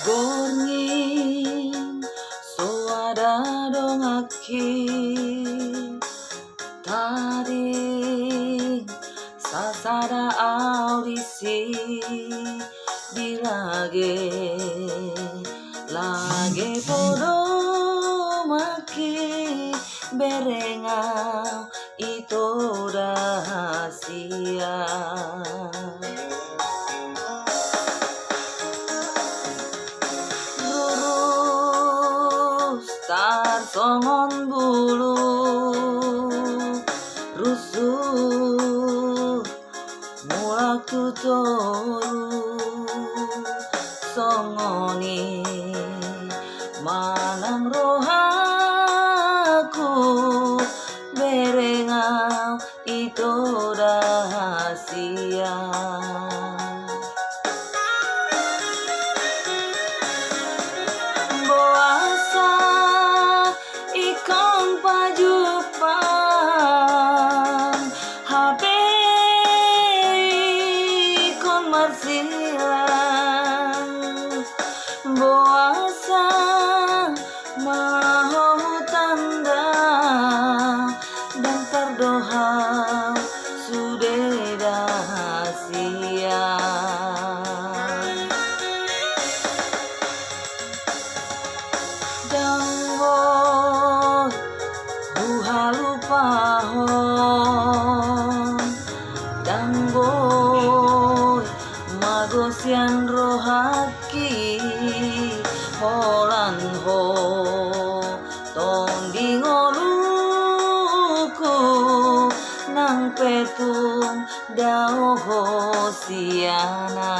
Gorngin suara dongaki tarik sasada audisi dilage lage podo maki berengau itu rahasia. Tar songon bulu rusuh mulak tutoru songoni manang rohaku berengau itu rahasia. Ikong pajupang habe ikon marsilang boasa mau tanda dan terdoha sudah rahasia. Lupahon dan boy magosian rohaki holan ho tonding oluku nang petung dao hosiana.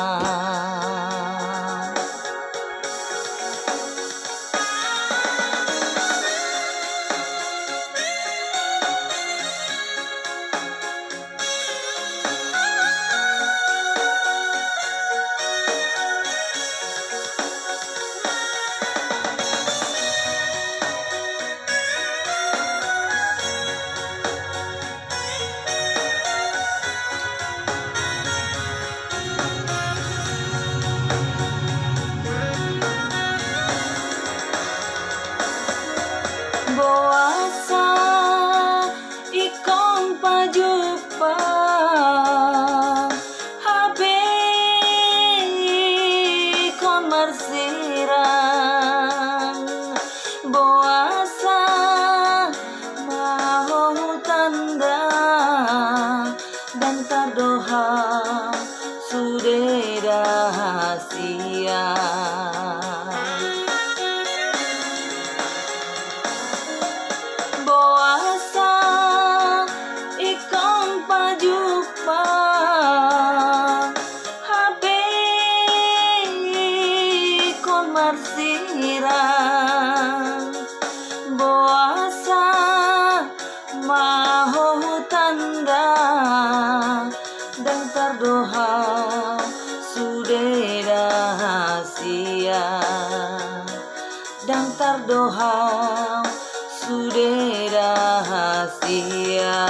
Boasa ikong pajupang habe ikon marsirang boasa mau tanda dan terdoha sudah rahasia. Boasa ikong pajupang habe ikon marsirang boasa mau tanda dan terdoha sudah rahasia dan terdoha sudah rahasia.